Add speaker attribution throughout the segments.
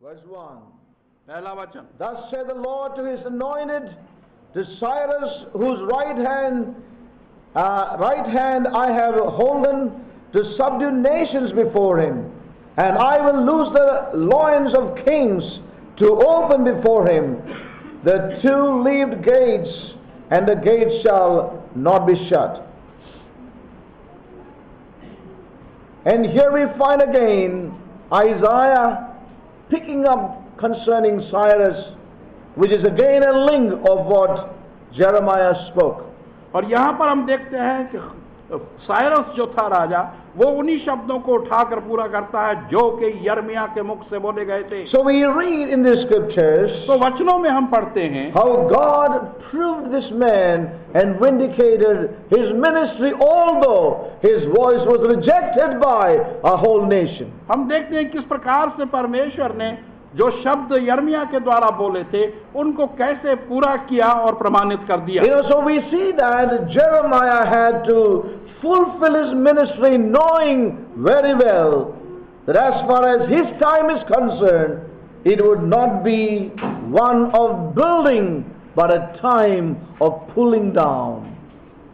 Speaker 1: Verse 1.
Speaker 2: पहला वचन,
Speaker 1: Thus said the Lord to his anointed, to Cyrus, whose right hand I have holden, to subdue nations before him. And I will loose the loins of kings, to open before him the two-leaved gates, and the gates shall not be shut. And here we find again Isaiah picking up concerning Cyrus, which is again a link of what Jeremiah spoke.
Speaker 2: और यहाँ पर हम देखते हैं कि Cyrus जो था राजा, वो उन्हीं शब्दों को उठाकर पूरा करता है जो कि यर्मिया के मुख से बोले गए थे।
Speaker 1: So we read in the scriptures
Speaker 2: तो वचनों में हम पढ़ते हैं
Speaker 1: how God proved this man and vindicated his ministry, although his voice was rejected by a whole nation.
Speaker 2: हम देखते हैं किस प्रकार से परमेश्वर ने जो शब्द यर्मिया के द्वारा बोले थे उनको कैसे पूरा किया और प्रमाणित कर दिया।
Speaker 1: So we see that Jeremiah had to fulfill his ministry knowing very well that as far as his time is concerned, it would not be one of building but a time of pulling down.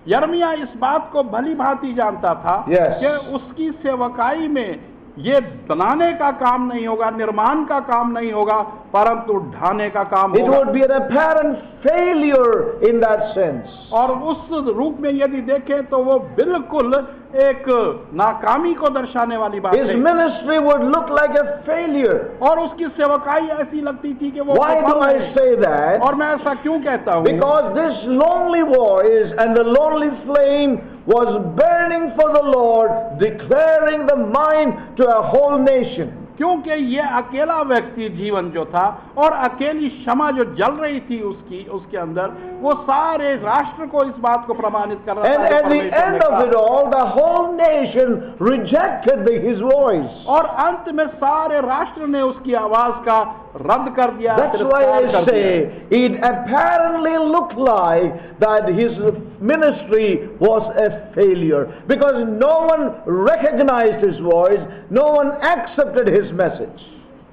Speaker 2: यर्मिया इस बात को भली भांति जानता था
Speaker 1: Yes.
Speaker 2: कि उसकी सेवकाई में ये बनाने का काम नहीं होगा, निर्माण का काम नहीं होगा, परंतु ढाने का काम
Speaker 1: It
Speaker 2: होगा।
Speaker 1: would be an apparent failure in that sense.
Speaker 2: और उस रूप में यदि देखें तो वो बिल्कुल एक नाकामी को दर्शाने वाली बात
Speaker 1: His
Speaker 2: है
Speaker 1: ministry would look like a failure.
Speaker 2: और उसकी सेवकाई ऐसी लगती थी कि वो
Speaker 1: Why do
Speaker 2: सफल
Speaker 1: I
Speaker 2: है।
Speaker 1: say that?
Speaker 2: और मैं ऐसा क्यों कहता हूँ?
Speaker 1: Because this lonely voice and the lonely flame was burning for the Lord, declaring the mind to a whole nation.
Speaker 2: क्योंकि ये अकेला व्यक्ति जीवन जो था और अकेली क्षमा जो जल रही थी उसके अंदर, वो सारे राष्ट्र को इस बात को प्रमाणित कर रहा
Speaker 1: And
Speaker 2: था
Speaker 1: at the end of it all, the whole nation rejected his voice.
Speaker 2: और अंत में सारे राष्ट्र ने उसकी आवाज का रद्द कर दिया।
Speaker 1: That's why I say it apparently looked like that his ministry was a failure, because no one recognized his voice, no one accepted his message.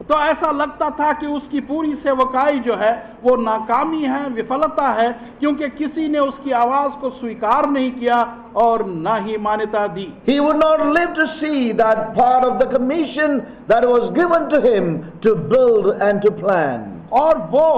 Speaker 2: तो ऐसा लगता था कि उसकी पूरी सेवकाई जो है वो नाकामी है, विफलता है, क्योंकि किसी ने उसकी आवाज को स्वीकार नहीं किया और ना ही मान्यता दी।
Speaker 1: He would not live to see that part of the commission that was given to him to build and to plan.
Speaker 2: और वो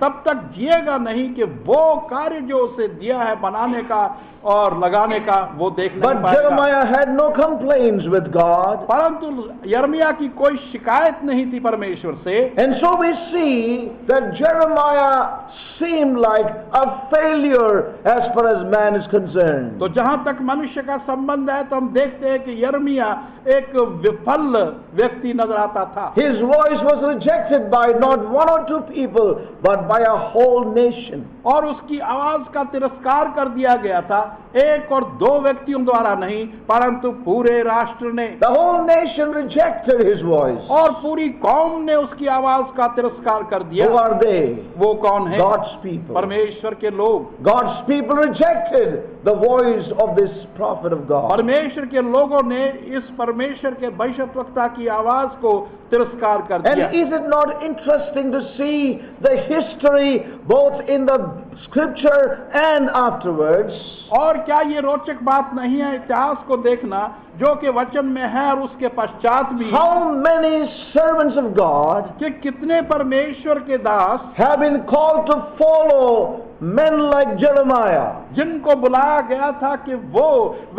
Speaker 2: तब तक जिएगा नहीं कि वो कार्य जो उसे दिया है बनाने का और लगाने का वो देख नहीं
Speaker 1: But
Speaker 2: पाएगा।
Speaker 1: Jeremiah had no complaints with God.
Speaker 2: परंतु यर्मिया की कोई शिकायत नहीं थी परमेश्वर से।
Speaker 1: And so we see that Jeremiah seemed like a failure as far as man is concerned.
Speaker 2: तो जहां तक मनुष्य का संबंध है तो हम देखते हैं कि यर्मिया एक विफल व्यक्ति नजर आता था।
Speaker 1: His voice was rejected by not one or two people, but by a whole nation.
Speaker 2: और उसकी आवाज का तिरस्कार कर दिया गया था, एक और दो व्यक्तियों द्वारा नहीं, परंतु पूरे राष्ट्र ने,
Speaker 1: The whole nation rejected his voice.
Speaker 2: और पूरी कौम ने उसकी आवाज का तिरस्कार कर दिया।
Speaker 1: Who are they?
Speaker 2: वो कौन है?
Speaker 1: God's people.
Speaker 2: परमेश्वर के लोग।
Speaker 1: God's people rejected the voice of this prophet of God.
Speaker 2: परमेश्वर के लोगों ने इस परमेश्वर के भविष्यद्वक्ता की आवाज को तिरस्कार कर दिया।
Speaker 1: And is it not interesting to see the history both in the scripture and afterwards?
Speaker 2: और क्या ये रोचक बात नहीं है इतिहास को देखना जो कि वचन में है और उसके पश्चात भी
Speaker 1: How many servants of God
Speaker 2: कि कितने परमेश्वर के दास
Speaker 1: have been called to follow men like Jeremiah?
Speaker 2: जिनको बुलाया गया था कि वो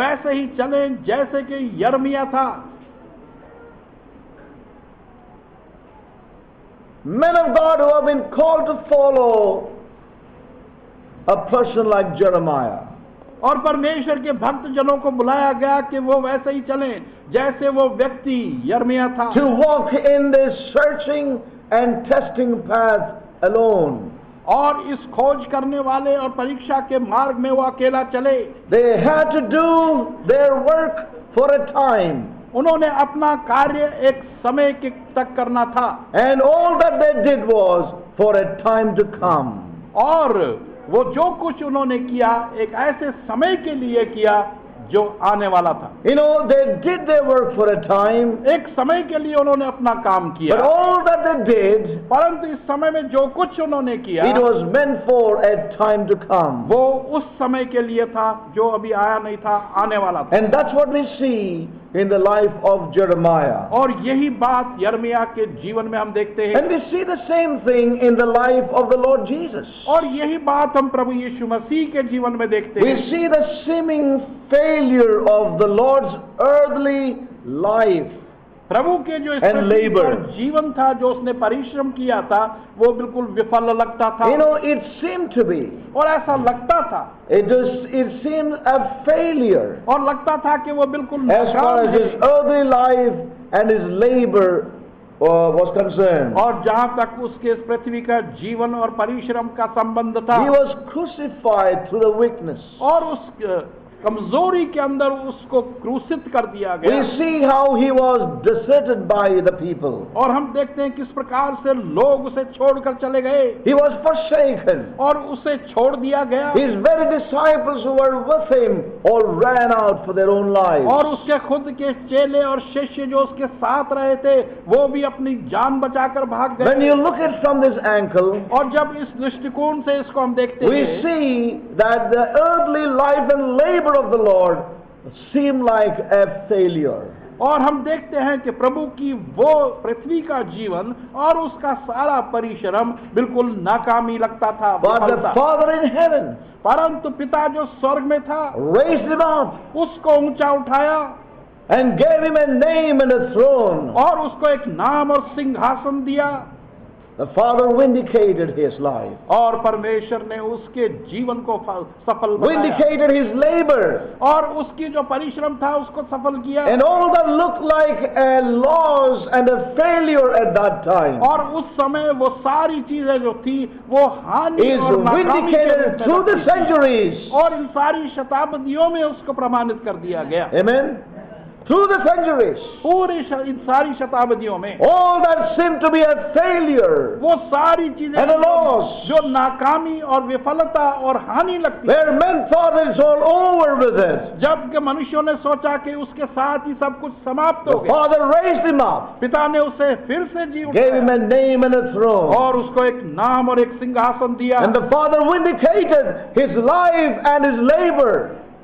Speaker 2: वैसे ही चले जैसे कि यर्मिया था।
Speaker 1: Men of God who have been called to follow a person like Jeremiah.
Speaker 2: और परमेश्वर के भक्त जनों को बुलाया गया कि वो वैसे ही चलें जैसे वो व्यक्ति यर्मिया था।
Speaker 1: To walk in this searching and testing path alone.
Speaker 2: और इस खोज करने वाले और परीक्षा के मार्ग में वो अकेला चले।
Speaker 1: They had to do their work for a time.
Speaker 2: उन्होंने अपना कार्य एक समय के तक करना था।
Speaker 1: And all that they did was for a time to come.
Speaker 2: और वो जो कुछ उन्होंने किया एक ऐसे समय के लिए किया जो आने वाला था।
Speaker 1: You know, they did their work for a time,
Speaker 2: एक समय के लिए उन्होंने अपना काम किया,
Speaker 1: but all that they did,
Speaker 2: परंतु इस समय में जो कुछ उन्होंने किया
Speaker 1: it was meant for a time to come.
Speaker 2: वो उस समय के लिए था जो अभी आया नहीं था, आने वाला था।
Speaker 1: And that's what we see in the life of Jeremiah.
Speaker 2: और यही बात यिर्मयाह के जीवन में हम देखते हैं,
Speaker 1: And we see the same thing in the life of the Lord Jesus.
Speaker 2: और यही बात हम प्रभु यीशु मसीह के जीवन में देखते
Speaker 1: We
Speaker 2: हैं।
Speaker 1: see the seeming failure of the Lord's earthly life.
Speaker 2: प्रभु के जो इस
Speaker 1: And
Speaker 2: पृथ्वी
Speaker 1: labor.
Speaker 2: पर जीवन था, जो उसने परिश्रम किया था, वो बिल्कुल विफल लगता था।
Speaker 1: You know, it seemed to be.
Speaker 2: और ऐसा लगता था,
Speaker 1: It seemed a failure
Speaker 2: और लगता था कि वो बिल्कुल
Speaker 1: as far
Speaker 2: नाकाम
Speaker 1: as his
Speaker 2: है।
Speaker 1: earthly life and his labor was concerned.
Speaker 2: और जहाँ तक उसके इस पृथ्वी का जीवन और परिश्रम का संबंध था,
Speaker 1: He was crucified through the weakness.
Speaker 2: और उस कमजोरी के अंदर उसको क्रूसित कर दिया
Speaker 1: We
Speaker 2: गया।
Speaker 1: see how he was deserted by the people.
Speaker 2: और हम देखते हैं किस प्रकार से लोग उसे छोड़कर चले गए
Speaker 1: He was forsaken.
Speaker 2: और उसे छोड़ दिया गया,
Speaker 1: His very disciples who were with him all ran out for their own lives.
Speaker 2: और उसके खुद के चेले और शिष्य जो उसके साथ रहे थे, वो भी अपनी जान बचाकर भाग
Speaker 1: When
Speaker 2: गए।
Speaker 1: you look at from this angle,
Speaker 2: और जब इस दृष्टिकोण से इसको हम देखते
Speaker 1: we
Speaker 2: हैं,
Speaker 1: see that the earthly life and labor of the Lord seem like a failure.
Speaker 2: और हम देखते हैं कि प्रभु की वो पृथ्वी का जीवन और उसका सारा परिश्रम बिल्कुल नाकामी लगता था,
Speaker 1: But
Speaker 2: विफल
Speaker 1: the
Speaker 2: था।
Speaker 1: Father in heaven
Speaker 2: परंतु पिता जो स्वर्ग में था,
Speaker 1: raised him up
Speaker 2: उसको ऊंचा उठाया
Speaker 1: and gave him a name and a throne.
Speaker 2: और उसको एक नाम और सिंहासन दिया।
Speaker 1: The Father vindicated his life,
Speaker 2: और परमेश्वर ने उसके जीवन को सफल बनाया,
Speaker 1: vindicated his labor,
Speaker 2: और उसकी जो परिश्रम था उसको सफल किया।
Speaker 1: and all that looked like a loss and a failure at that time
Speaker 2: और उस समय वो सारी चीजें जो थी वो हानि
Speaker 1: is
Speaker 2: और नाकामी के
Speaker 1: vindicated
Speaker 2: रूप में
Speaker 1: through the
Speaker 2: लगती थी।
Speaker 1: centuries.
Speaker 2: और इन सारी शताब्दियों में उसको प्रमाणित कर दिया गया।
Speaker 1: Amen. Through the centuries,
Speaker 2: पूरी इन सारी शताब्दियों में
Speaker 1: all that seemed to be a failure
Speaker 2: वो सारी चीजें
Speaker 1: and a loss,
Speaker 2: जो नाकामी और विफलता और हानि लगती,
Speaker 1: where men thought it's all over with it,
Speaker 2: जबकि मनुष्यों ने सोचा कि उसके साथ ही सब कुछ समाप्त
Speaker 1: the
Speaker 2: हो गया,
Speaker 1: Father raised him up,
Speaker 2: पिता ने उसे फिर से जी
Speaker 1: gave him
Speaker 2: उठाया
Speaker 1: a name and a throne,
Speaker 2: और उसको एक नाम और एक सिंहासन दिया,
Speaker 1: and the Father vindicated his life and his labor.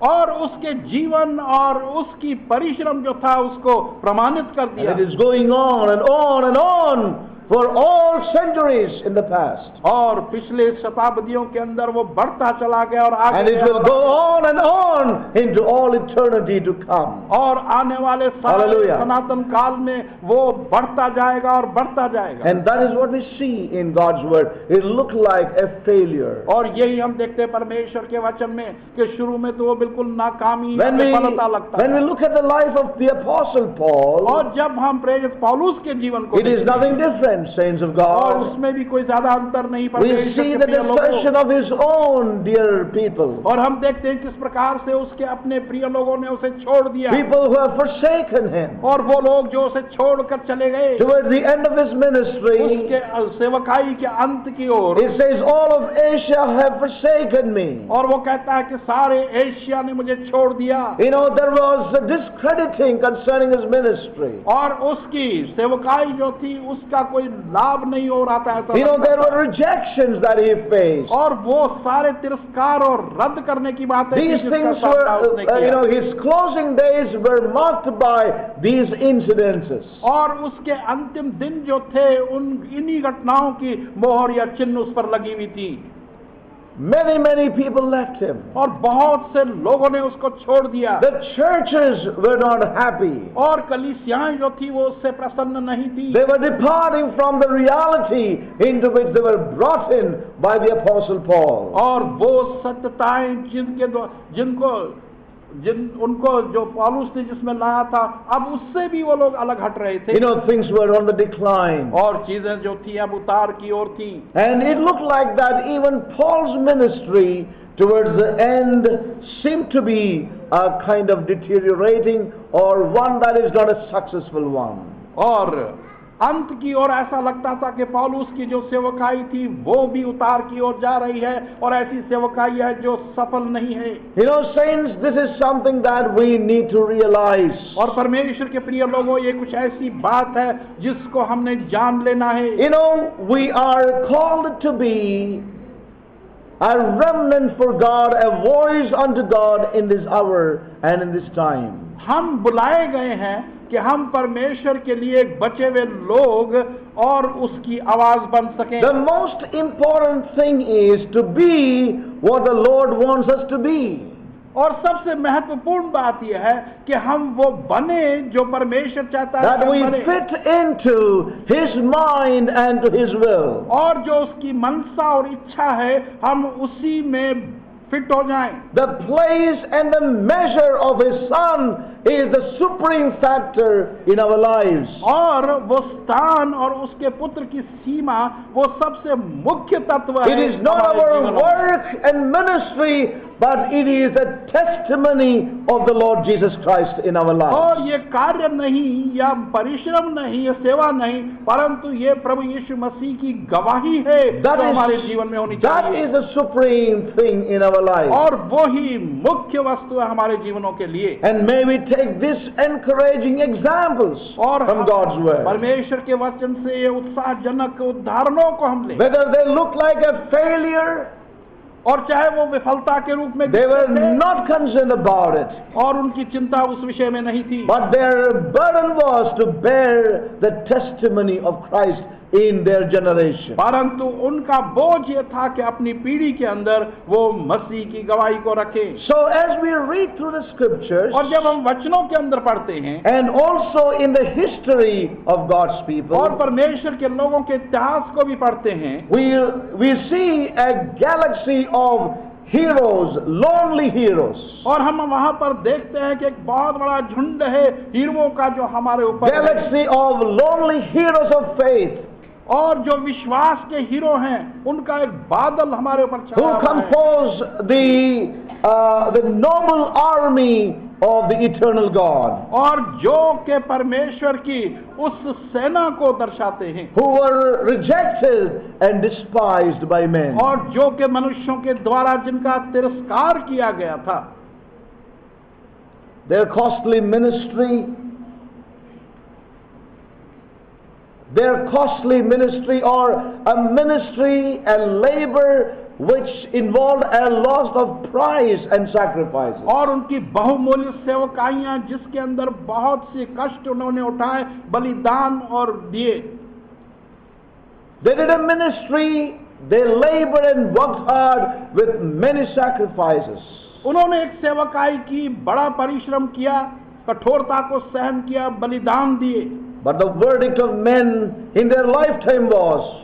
Speaker 2: और उसके जीवन और उसकी परिश्रम जो था उसको प्रमाणित कर
Speaker 1: And
Speaker 2: दिया।
Speaker 1: it is going on and on and on for all centuries in the past.
Speaker 2: और पिछले शताब्दियों के अंदर वो बढ़ता चला गया और आगे
Speaker 1: And it
Speaker 2: गया
Speaker 1: will go on and on into all eternity to come.
Speaker 2: और आने वाले सारे
Speaker 1: Hallelujah.
Speaker 2: सनातन काल में वो बढ़ता जाएगा और बढ़ता जाएगा।
Speaker 1: And that is what we see in God's word. It looked like a failure.
Speaker 2: और यही हम देखते हैं परमेश्वर के वचन में कि शुरू में तो वो बिल्कुल नाकामी
Speaker 1: When
Speaker 2: विफलता लगता
Speaker 1: we
Speaker 2: है,
Speaker 1: look at the life of the Apostle Paul,
Speaker 2: और जब हम प्रेरित पौलुस के जीवन को
Speaker 1: it is
Speaker 2: देखते हैं,
Speaker 1: nothing different, saints of
Speaker 2: और
Speaker 1: God.
Speaker 2: उसमें भी कोई ज्यादा अंतर नहीं
Speaker 1: We
Speaker 2: परमेश्वर
Speaker 1: see
Speaker 2: के
Speaker 1: the
Speaker 2: प्रिय लोगों।
Speaker 1: desertion of his own dear people.
Speaker 2: और हम देखते हैं किस प्रकार से उसके अपने प्रिय लोगों ने उसे छोड़ दिया,
Speaker 1: People who have forsaken him.
Speaker 2: और वो लोग जो उसे छोड़कर चले गए
Speaker 1: Towards the end of his ministry,
Speaker 2: उसके सेवकाई के अंत की ओर,
Speaker 1: it says, all of Asia have forsaken me.
Speaker 2: और वो कहता है कि सारे एशिया ने मुझे छोड़ दिया।
Speaker 1: You know, there was a discrediting concerning his ministry.
Speaker 2: और उसकी सेवकाई जो थी उसका कोई लाभ नहीं हो रहा था, ऐसा
Speaker 1: You know, there
Speaker 2: लगता
Speaker 1: were rejections that he faced.
Speaker 2: था। और वो सारे तिरस्कार और रद्द करने की बातें थी
Speaker 1: These
Speaker 2: जिसका
Speaker 1: things
Speaker 2: सामना
Speaker 1: were,
Speaker 2: उसने किया।
Speaker 1: his closing days were marked by these incidences.
Speaker 2: और उसके अंतिम दिन जो थे उन इन्हीं घटनाओं की मोहर या चिन्ह उस पर लगी हुई थी।
Speaker 1: Many, many people left him.
Speaker 2: और बहुत से लोगों ने उसको छोड़ दिया,
Speaker 1: The churches were not happy.
Speaker 2: और कलीसियाएं जो थी वो उससे प्रसन्न नहीं थी।
Speaker 1: They were departing from the reality into which they were brought in by the Apostle Paul.
Speaker 2: और वो सत्यताएं उनको जो पौलुस ने जिसमें लाया था, अब उससे भी वो लोग अलग हट रहे थे।
Speaker 1: You know, things were on the decline.
Speaker 2: और चीजें जो थी अब उतार की ओर थी।
Speaker 1: And it looked like that even Paul's ministry towards the end seemed to be a kind of deteriorating or one that is not a successful one.
Speaker 2: और अंत की ओर ऐसा लगता था कि पौलुस की जो सेवकाई थी वो भी उतार की ओर जा रही है और ऐसी सेवकाई है जो सफल नहीं है।
Speaker 1: You know, saints, this is something that we need to realize.
Speaker 2: और परमेश्वर के प्रिय लोगों, ये कुछ ऐसी बात है जिसको हमने जान लेना है।
Speaker 1: You know, we are called to be a remnant for God, a voice unto God in this hour and in this time.
Speaker 2: हम बुलाए गए हैं कि हम परमेश्वर के लिए एक बचे हुए लोग और उसकी आवाज बन सकें।
Speaker 1: The most important thing is to be what the Lord wants us to be.
Speaker 2: और सबसे महत्वपूर्ण बात यह है कि हम वो बने जो परमेश्वर चाहता है
Speaker 1: That
Speaker 2: कि
Speaker 1: we
Speaker 2: हम बने,
Speaker 1: fit into His mind and to His will.
Speaker 2: और जो उसकी मनसा और इच्छा है हम उसी में फिट हो जाएं।
Speaker 1: The place and the measure of His Son is the supreme factor in our lives.
Speaker 2: और वो स्थान और उसके पुत्र की सीमा वो सबसे मुख्य तत्व है।
Speaker 1: It is not
Speaker 2: हमारे
Speaker 1: our
Speaker 2: जीवन में।
Speaker 1: work and ministry, but it is a testimony of the Lord Jesus Christ in our lives.
Speaker 2: और ये कार्य नहीं या परिश्रम नहीं या सेवा नहीं, परंतु ये प्रभु यीशु मसीह की गवाही है जो हमारे जीवन में होनी
Speaker 1: That
Speaker 2: चाहिए।
Speaker 1: is the supreme thing in our lives.
Speaker 2: और वो ही मुख्य वस्तु है हमारे जीवनों के लिए।
Speaker 1: And may we take this encouraging examples
Speaker 2: और
Speaker 1: from God's word.
Speaker 2: परमेश्वर के वचन से ये उत्साहजनक उदाहरणों को हम लें,
Speaker 1: Whether they look like a failure,
Speaker 2: और चाहे वो विफलता के रूप में
Speaker 1: they were
Speaker 2: दिखते थे,
Speaker 1: not concerned about it.
Speaker 2: और उनकी चिंता उस विषय में नहीं थी,
Speaker 1: But their burden was to bear the testimony of Christ in their generation.
Speaker 2: परंतु उनका बोझ ये था कि अपनी पीढ़ी के अंदर वो मसीह की गवाही को रखें।
Speaker 1: So as we read through the scriptures,
Speaker 2: और जब हम वचनों के अंदर पढ़ते हैं
Speaker 1: and also in the history of God's people,
Speaker 2: और परमेश्वर के लोगों के इतिहास को भी पढ़ते हैं,
Speaker 1: we see a galaxy of heroes, lonely heroes.
Speaker 2: और हम वहां पर देखते हैं कि एक बहुत बड़ा झुंड है हीरों का जो हमारे ऊपर है,
Speaker 1: Galaxy of lonely heroes of faith
Speaker 2: और जो विश्वास के हीरो हैं उनका एक बादल हमारे ऊपर
Speaker 1: who
Speaker 2: छाया हुआ है,
Speaker 1: compose the noble army of the eternal God,
Speaker 2: और जो के परमेश्वर की उस सेना को दर्शाते हैं,
Speaker 1: who were rejected and despised by men.
Speaker 2: और जो के मनुष्यों के द्वारा जिनका तिरस्कार किया गया था।
Speaker 1: Their costly ministry, or a ministry and labor which involved a loss of price and sacrifices.
Speaker 2: और उनकी बहुमूल्य सेवकाइयां जिसके अंदर बहुत से कष्ट उन्होंने उठाए, बलिदान और दिए।
Speaker 1: They did a ministry, they labored and worked hard with many sacrifices.
Speaker 2: उन्होंने एक सेवकाई की, बड़ा परिश्रम किया, कठोरता को सहन किया, बलिदान दिए।
Speaker 1: But the verdict of men in their lifetime was,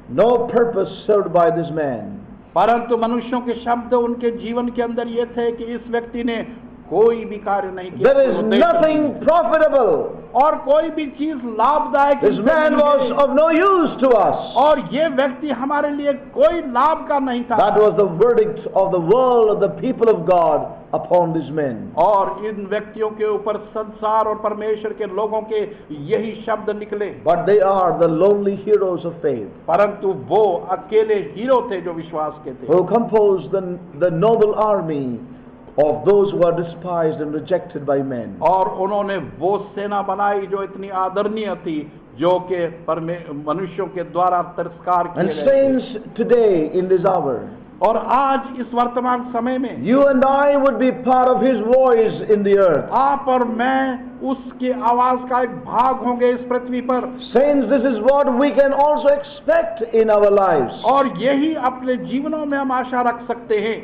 Speaker 1: no purpose served by this man.
Speaker 2: परंतु मनुष्यों के शब्द उनके जीवन के अंदर ये थे कि इस व्यक्ति ने कोई भी कार्य नहीं किया,
Speaker 1: There is nothing profitable.
Speaker 2: और कोई भी चीज लाभदायक
Speaker 1: This man was of no use to us.
Speaker 2: और ये व्यक्ति हमारे लिए कोई लाभ का नहीं था।
Speaker 1: That was the verdict of the world, of the people of God upon these men.
Speaker 2: और इन व्यक्तियों के ऊपर संसार और परमेश्वर के लोगों के यही शब्द निकले।
Speaker 1: But they are the lonely heroes of faith,
Speaker 2: परंतु वो अकेले हीरो थे जो विश्वास के थे,
Speaker 1: who composed the noble army of those who are despised and rejected by men.
Speaker 2: और उन्होंने वो सेना बनाई जो इतनी आदरणीय थी, जो कि मनुष्यों के द्वारा तिरस्कार
Speaker 1: And
Speaker 2: किए गए थे।
Speaker 1: saints, today in this hour,
Speaker 2: और आज इस वर्तमान समय में
Speaker 1: you and I would be part of His voice in the earth.
Speaker 2: आप और मैं उसके आवाज का एक भाग होंगे इस पृथ्वी पर।
Speaker 1: Saints, this is what we can also expect in our lives.
Speaker 2: और यही अपने जीवनों में हम आशा रख सकते हैं।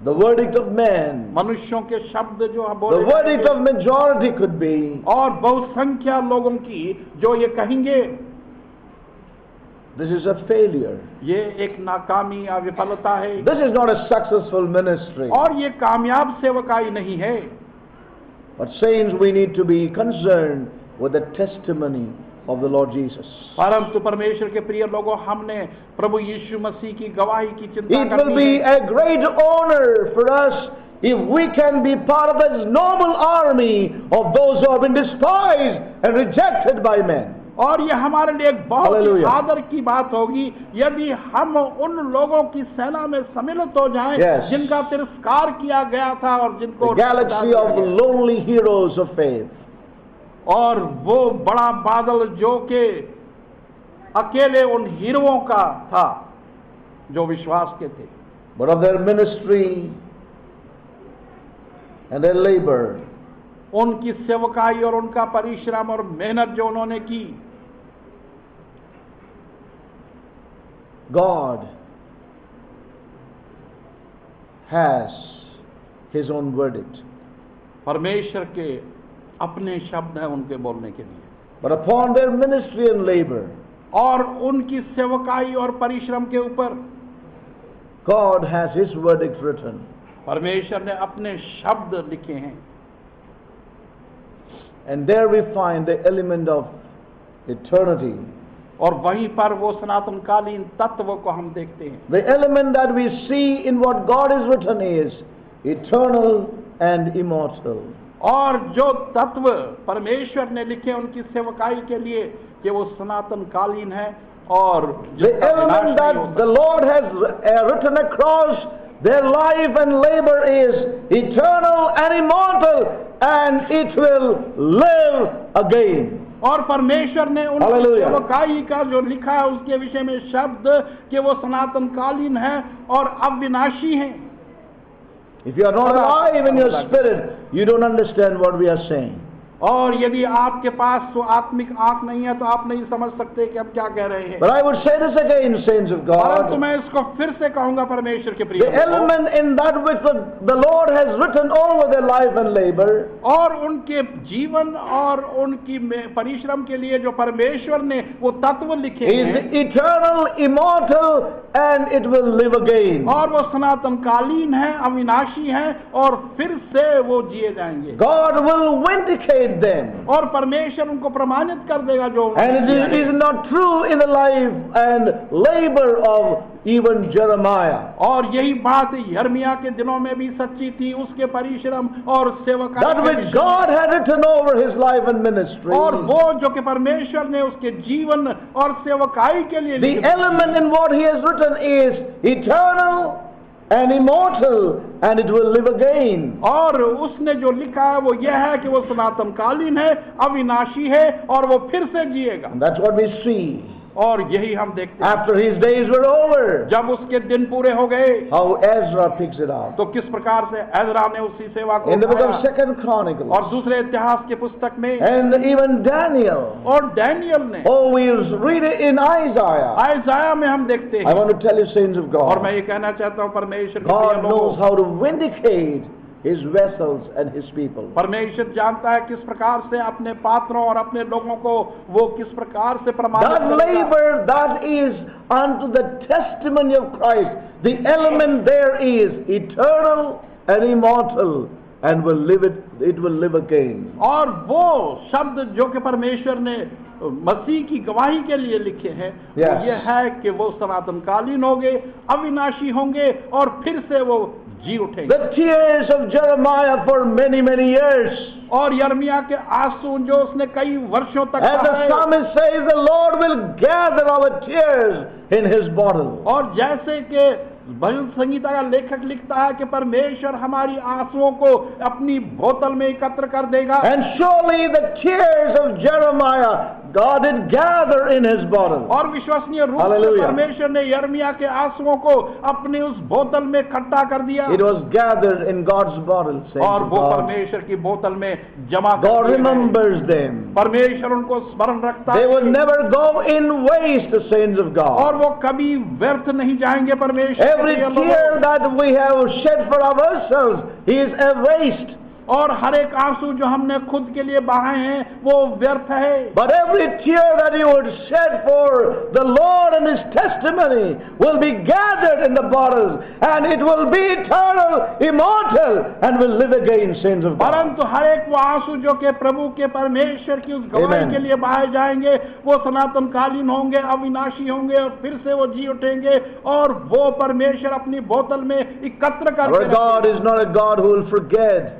Speaker 1: The verdict of man,
Speaker 2: मनुष्यों के शब्द जो हम
Speaker 1: the
Speaker 2: बोले
Speaker 1: verdict of majority could be,
Speaker 2: और बहुसंख्या लोगों की जो ये कहेंगे,
Speaker 1: this is a failure.
Speaker 2: ये एक नाकामी या विफलता है,
Speaker 1: This is not a successful ministry.
Speaker 2: और ये कामयाब सेवकाई नहीं है।
Speaker 1: But saints, we need to be concerned with the testimony of the Lord Jesus.
Speaker 2: परंतु परमेश्वर के प्रिय लोगों, हमने प्रभु यीशु मसीह की गवाही की चिंता
Speaker 1: It will
Speaker 2: करनी
Speaker 1: be
Speaker 2: है।
Speaker 1: a great honor for us if we can be part of this noble army of those who have been despised and rejected by men.
Speaker 2: और ये हमारे लिए एक बहुत ही
Speaker 1: Hallelujah.
Speaker 2: आदर की बात होगी यदि हम उन लोगों की सेना में सम्मिलित हो जाएं
Speaker 1: Yes.
Speaker 2: जिनका तिरस्कार किया गया था और जिनको
Speaker 1: The galaxy of the lonely heroes of faith.
Speaker 2: और वो बड़ा बादल जो के अकेले उन हीरोओं का था जो विश्वास के थे,
Speaker 1: But of their ministry and their labor,
Speaker 2: उनकी सेवकाई और उनका परिश्रम और मेहनत जो उन्होंने की,
Speaker 1: God has His own verdict.
Speaker 2: परमेश्वर के अपने शब्द हैं उनके बोलने के लिए।
Speaker 1: But upon their ministry and labor,
Speaker 2: और उनकी सेवकाई और परिश्रम के ऊपर
Speaker 1: God has His verdict written.
Speaker 2: परमेश्वर ने अपने शब्द लिखे हैं।
Speaker 1: And there we find the element of eternity.
Speaker 2: और वहीं पर वो सनातनकालीन तत्व को हम देखते हैं।
Speaker 1: The element that we see in what God has written is eternal and immortal.
Speaker 2: और जो तत्व परमेश्वर ने लिखे उनकी सेवकाई के लिए कि वो सनातनकालीन है और
Speaker 1: The element that the Lord has written across their life and labor is eternal and immortal, and it will live again.
Speaker 2: और परमेश्वर ने उनकी
Speaker 1: Hallelujah.
Speaker 2: सेवकाई का जो लिखा है उसके विषय में शब्द कि वो सनातनकालीन है और अविनाशी है।
Speaker 1: If you are not alive in your spirit, you don't understand what we are saying.
Speaker 2: और यदि आपके पास वो आत्मिक आंख नहीं है तो आप नहीं समझ सकते कि हम क्या कह रहे हैं।
Speaker 1: But I would say this again, saints of
Speaker 2: परंतु
Speaker 1: God.
Speaker 2: मैं इसको फिर से कहूंगा परमेश्वर के
Speaker 1: The
Speaker 2: प्रिय
Speaker 1: element in that which the Lord has written over their life and labor
Speaker 2: और उनके जीवन और उनकी परिश्रम के लिए जो परमेश्वर ने वो तत्व लिखे
Speaker 1: is
Speaker 2: हैं
Speaker 1: eternal, immortal, and it will live again.
Speaker 2: और वो सनातनकालीन है, अविनाशी है और फिर से वो जिए जाएंगे।
Speaker 1: God will vindicate them.
Speaker 2: और परमेश्वर उनको प्रमाणित कर देगा जो
Speaker 1: And it is not true in the life and labor of even Jeremiah.
Speaker 2: और यही बात यिर्मयाह के दिनों में भी सच्ची थी, उसके परिश्रम और सेवकाई
Speaker 1: That
Speaker 2: के
Speaker 1: which
Speaker 2: विषय
Speaker 1: God had written over his life and ministry.
Speaker 2: और वो जो कि परमेश्वर ने उसके जीवन और सेवकाई के लिए
Speaker 1: The
Speaker 2: लिखा।
Speaker 1: element in what he has written is eternal and immortal, and it will live again.
Speaker 2: और उसने जो लिखा है वो यह है कि वो सनातनकालीन है, अविनाशी है और वो फिर से जिएगा।
Speaker 1: And that's what we see.
Speaker 2: और यही हम देखते हैं
Speaker 1: After his days were over,
Speaker 2: जब उसके दिन पूरे हो गए
Speaker 1: how Ezra picks it up.
Speaker 2: तो किस प्रकार से एजरा ने उसी सेवा को
Speaker 1: In the book of
Speaker 2: उठाया।
Speaker 1: 2nd Chronicles,
Speaker 2: और दूसरे इतिहास के पुस्तक में
Speaker 1: and even Daniel.
Speaker 2: और डैनियल ने
Speaker 1: Oh, we read it in Isaiah.
Speaker 2: आइजाया में हम देखते
Speaker 1: I
Speaker 2: हैं।
Speaker 1: want to tell you, saints of
Speaker 2: और मैं
Speaker 1: God,
Speaker 2: ये कहना चाहता हूँ परमेश्वर के प्रिय
Speaker 1: God
Speaker 2: लोगों,
Speaker 1: knows how to vindicate his vessels and his people.
Speaker 2: परमेश्वर जानता है किस प्रकार से अपने पात्रों और अपने लोगों को वो किस प्रकार से प्रमाणित
Speaker 1: That
Speaker 2: करेगा।
Speaker 1: labor that is unto the testimony of Christ, the element there is eternal and immortal, and it will live again.
Speaker 2: और वो शब्द जो कि परमेश्वर ने मसीह की गवाही के लिए लिखे हैं
Speaker 1: Yes.
Speaker 2: वो ये है कि वो सनातनकालीन होंगे, अविनाशी होंगे और फिर से वो जी उठेंगे।
Speaker 1: The tears of Jeremiah for many, many years.
Speaker 2: और यिर्मयाह के आंसू जो उसने कई वर्षों तक
Speaker 1: As the
Speaker 2: बहाए,
Speaker 1: psalmist says, the Lord will gather our tears in his bottle.
Speaker 2: और जैसे कि भजन संगीता का लेखक लिखता है कि परमेश्वर हमारी आंसुओं को अपनी बोतल में एकत्र कर देगा।
Speaker 1: And surely the tears of Jeremiah God did gather in his bottle.
Speaker 2: और विश्वसनीय रूप से
Speaker 1: Hallelujah.
Speaker 2: परमेश्वर ने यिर्मयाह के आंसुओं को अपनी उस बोतल में इकट्ठा कर दिया
Speaker 1: It was gathered in God's bottle, saints
Speaker 2: और
Speaker 1: of
Speaker 2: वो
Speaker 1: God.
Speaker 2: परमेश्वर की बोतल में जमा कर
Speaker 1: God
Speaker 2: दिए गए।
Speaker 1: remembers them.
Speaker 2: परमेश्वर उनको स्मरण रखता
Speaker 1: They
Speaker 2: है
Speaker 1: will never go in waste, the saints of
Speaker 2: और
Speaker 1: God.
Speaker 2: वो कभी व्यर्थ नहीं जाएंगे। परमेश्वर के
Speaker 1: Every
Speaker 2: प्रिय लोगों,
Speaker 1: tear that we have shed for ourselves, He is erased
Speaker 2: और हर एक आंसू जो हमने खुद के लिए बहाए हैं वो व्यर्थ है।
Speaker 1: But every tear that you would shed for the Lord and His testimony will be gathered in the bottles, and it will be eternal, immortal, and will live again, saints of God.
Speaker 2: परंतु हर एक वो आंसू जो के प्रभु के परमेश्वर की उस गवाही
Speaker 1: Amen.
Speaker 2: के लिए बहाए जाएंगे वो सनातन कालीन होंगे, अविनाशी होंगे और फिर से वो जी उठेंगे और वो परमेश्वर अपनी बोतल में एकत्र
Speaker 1: Our
Speaker 2: करके
Speaker 1: God
Speaker 2: रखेगा।
Speaker 1: is not a God who will forget.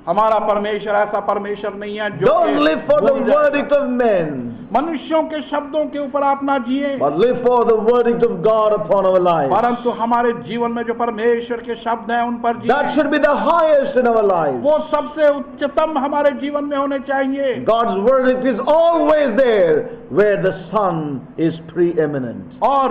Speaker 2: हमारा परमेश्वर ऐसा परमेश्वर नहीं है जो
Speaker 1: Don't
Speaker 2: कि
Speaker 1: live for the
Speaker 2: भूल जाएगा।
Speaker 1: verdict of men,
Speaker 2: मनुष्यों के शब्दों के ऊपर आप ना जिए,
Speaker 1: but live for the verdict of God upon our lives.
Speaker 2: परंतु हमारे जीवन में जो परमेश्वर के शब्द हैं उन पर
Speaker 1: That
Speaker 2: जिए।
Speaker 1: should be the highest in our lives.
Speaker 2: वो सबसे उच्चतम हमारे जीवन में होने चाहिए।
Speaker 1: God's verdict is always there where the Son is preeminent.
Speaker 2: और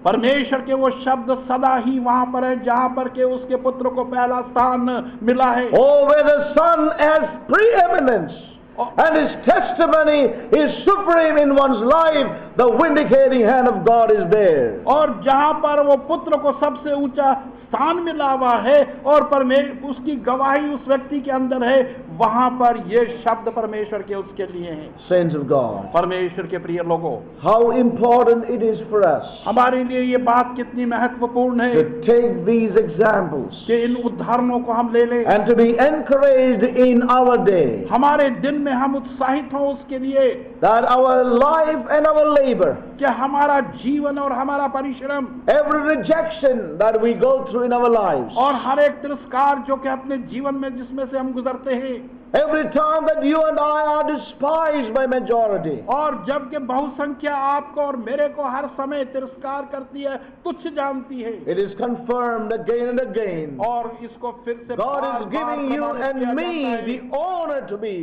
Speaker 2: परमेश्वर के वो शब्द सदा ही वहां पर है जहां पर के उसके पुत्र को पहला स्थान मिला है।
Speaker 1: Oh, where the Son has preeminence and His testimony is supreme in one's life, the vindicating hand of God is there.
Speaker 2: और जहां पर वो पुत्र को सबसे ऊंचा स्थान मिला हुआ है और परमेश्वर उसकी गवाही उस व्यक्ति के अंदर है, वहां पर ये शब्द परमेश्वर के उसके लिए हैं।
Speaker 1: Saints of God,
Speaker 2: परमेश्वर के प्रिय लोगों,
Speaker 1: how important it is for us
Speaker 2: हमारे लिए ये बात कितनी महत्वपूर्ण है
Speaker 1: to take these examples
Speaker 2: कि इन उदाहरणों को हम ले लें
Speaker 1: and to be encouraged in our day,
Speaker 2: हमारे दिन में हम उत्साहित हों उसके लिए
Speaker 1: that our life and our labor,
Speaker 2: कि हमारा जीवन और हमारा परिश्रम
Speaker 1: every rejection that we go through in our lives,
Speaker 2: और हर एक तिरस्कार जो कि अपने जीवन में जिसमें से हम गुजरते हैं,
Speaker 1: every time that you and I are despised by majority,
Speaker 2: और जबकि बहुसंख्या आपको और मेरे को हर समय तिरस्कार करती है, तुच्छ जानती है,
Speaker 1: it is confirmed again and again.
Speaker 2: और इसको फिर से
Speaker 1: God is
Speaker 2: बार-बार
Speaker 1: giving you
Speaker 2: प्रमाणित
Speaker 1: and
Speaker 2: किया
Speaker 1: me
Speaker 2: जाता है।
Speaker 1: the honor to be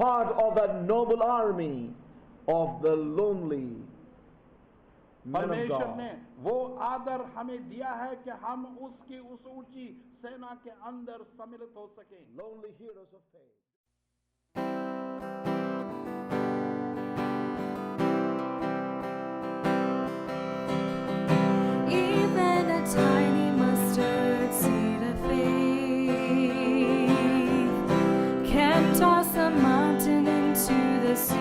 Speaker 1: part of that noble army of the lonely men of
Speaker 2: परमेश्वर
Speaker 1: God.
Speaker 2: ने वो आदर हमें दिया है कि हम उसकी उस ऊंची सेना के अंदर सम्मिलित हो सकें।
Speaker 1: Lonely heroes of faith.
Speaker 3: Even a tiny mustard seed of faith can toss a mountain into the sea.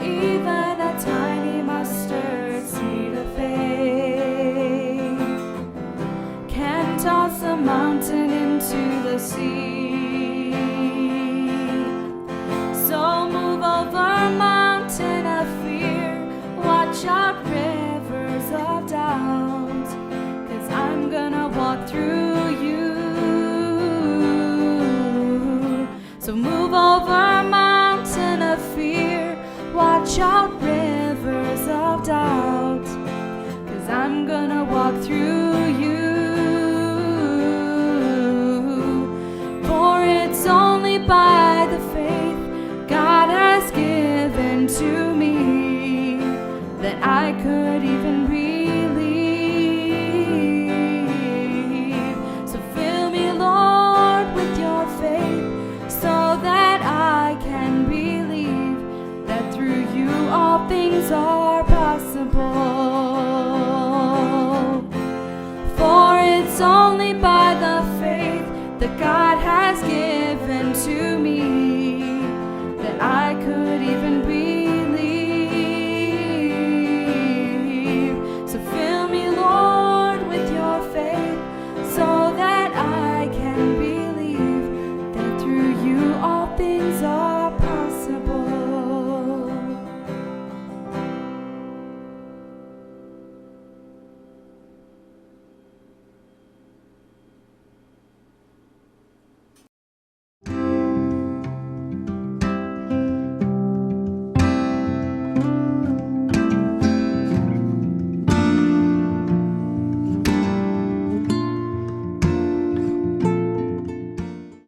Speaker 3: Even a tiny mustard seed of faith can toss a mountain into the sea. So move over, mountain of fear, watch out, rivers of doubt, 'cause I'm gonna walk through you. So move over, mountain of fear, watch out, rivers of doubt, 'cause I'm gonna walk through you. For it's only by the faith God has given to me that I could even believe. So fill me, Lord, with your faith so that I can believe that through you all things are possible. For it's only by the faith that God has given